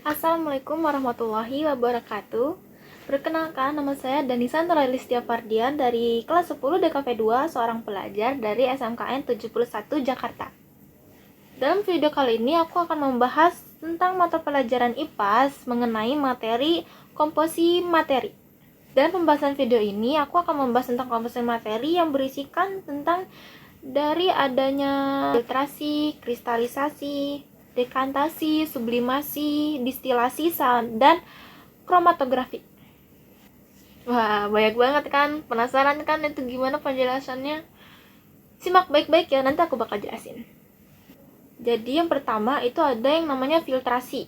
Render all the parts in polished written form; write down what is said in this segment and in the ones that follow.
Assalamualaikum warahmatullahi wabarakatuh. Perkenalkan, nama saya Danisa Nuralistia Fardian dari kelas 10 DKV 2, seorang pelajar dari SMKN 71 Jakarta. Dalam video kali ini aku akan membahas tentang mata pelajaran IPAS mengenai materi komposisi materi. Dalam pembahasan video ini aku akan membahas tentang komposisi materi yang berisikan tentang dari adanya filtrasi, kristalisasi, dekantasi, sublimasi, distilasi, dan kromatografi. Wah, banyak banget kan? Penasaran kan itu gimana penjelasannya? Simak baik-baik ya, nanti aku bakal jelasin. Jadi yang pertama itu ada yang namanya filtrasi.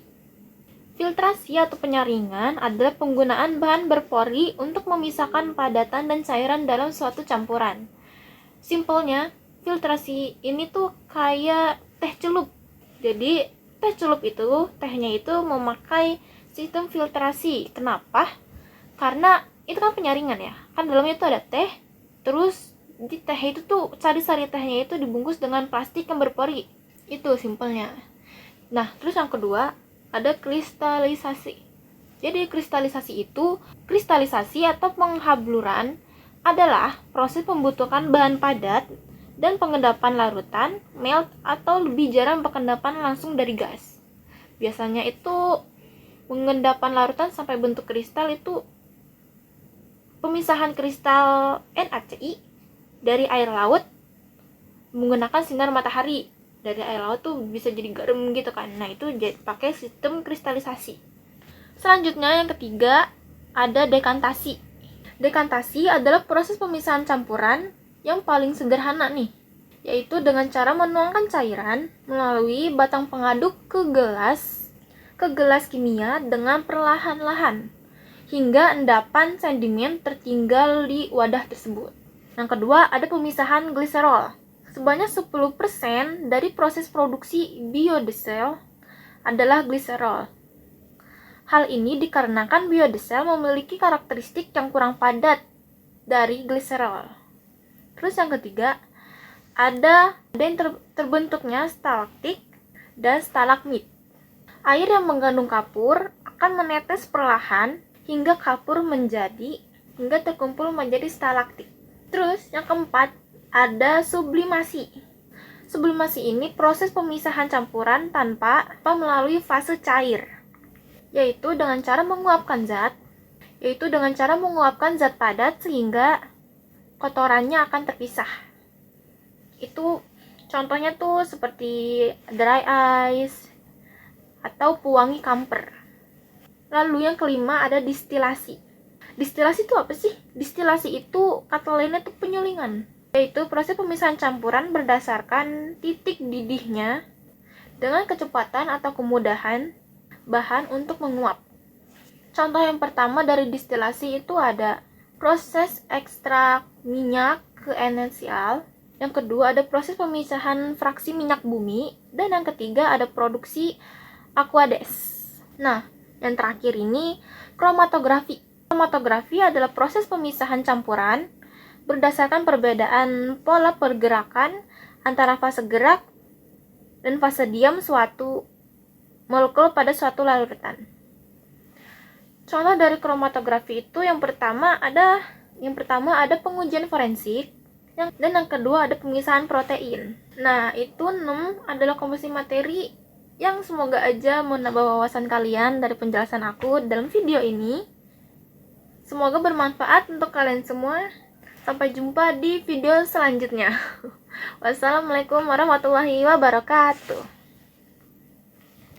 Filtrasi atau penyaringan adalah penggunaan bahan berpori untuk memisahkan padatan dan cairan dalam suatu campuran. Simpelnya, filtrasi ini tuh kayak teh celup. Jadi, teh celup itu, tehnya itu memakai sistem filtrasi. Kenapa? Karena itu kan penyaringan ya. Kan dalamnya itu ada teh, terus di teh itu tuh, sari-sari tehnya itu dibungkus dengan plastik yang berpori. Itu simpelnya. Nah, terus yang kedua, ada kristalisasi. Jadi, kristalisasi atau penghabluran adalah proses pembentukan bahan padat dan pengendapan larutan, melt, atau lebih jarang pengendapan langsung dari gas. Biasanya itu pengendapan larutan sampai bentuk kristal itu pemisahan kristal NaCl dari air laut menggunakan sinar matahari. Dari air laut tuh bisa jadi garam gitu kan. Nah, itu pakai sistem kristalisasi. Selanjutnya yang ketiga ada dekantasi. Dekantasi adalah proses pemisahan campuran yang paling sederhana nih, yaitu dengan cara menuangkan cairan melalui batang pengaduk ke gelas kimia dengan perlahan-lahan hingga endapan sedimen tertinggal di wadah tersebut. Yang kedua ada pemisahan gliserol. Sebanyak 10% dari proses produksi biodiesel adalah gliserol. Hal ini dikarenakan biodiesel memiliki karakteristik yang kurang padat dari gliserol. Terus yang ketiga, ada yang terbentuknya stalaktit dan stalagmit. Air yang mengandung kapur akan menetes perlahan hingga kapur hingga terkumpul menjadi stalaktit. Terus yang keempat, ada sublimasi. Sublimasi ini proses pemisahan campuran tanpa melalui fase cair, yaitu dengan cara menguapkan zat padat sehingga kotorannya akan terpisah. Itu contohnya tuh seperti dry ice atau pewangi kamper. Lalu yang kelima ada distilasi. Distilasi itu apa sih? Distilasi itu kata lainnya tuh penyulingan, yaitu proses pemisahan campuran berdasarkan titik didihnya dengan kecepatan atau kemudahan bahan untuk menguap. Contoh yang pertama dari distilasi itu ada proses ekstrak minyak ke esensial. Yang kedua ada proses pemisahan fraksi minyak bumi. Dan yang ketiga ada produksi aqueous. Nah, yang terakhir ini kromatografi. Kromatografi adalah proses pemisahan campuran berdasarkan perbedaan pola pergerakan antara fase gerak dan fase diam suatu molekul pada suatu larutan. Contoh dari kromatografi itu yang pertama ada pengujian forensik, dan yang kedua ada pemisahan protein. Nah, itu 6 adalah komposisi materi yang semoga aja menambah wawasan kalian dari penjelasan aku dalam video ini. Semoga bermanfaat untuk kalian semua. Sampai jumpa di video selanjutnya. Wassalamualaikum warahmatullahi wabarakatuh.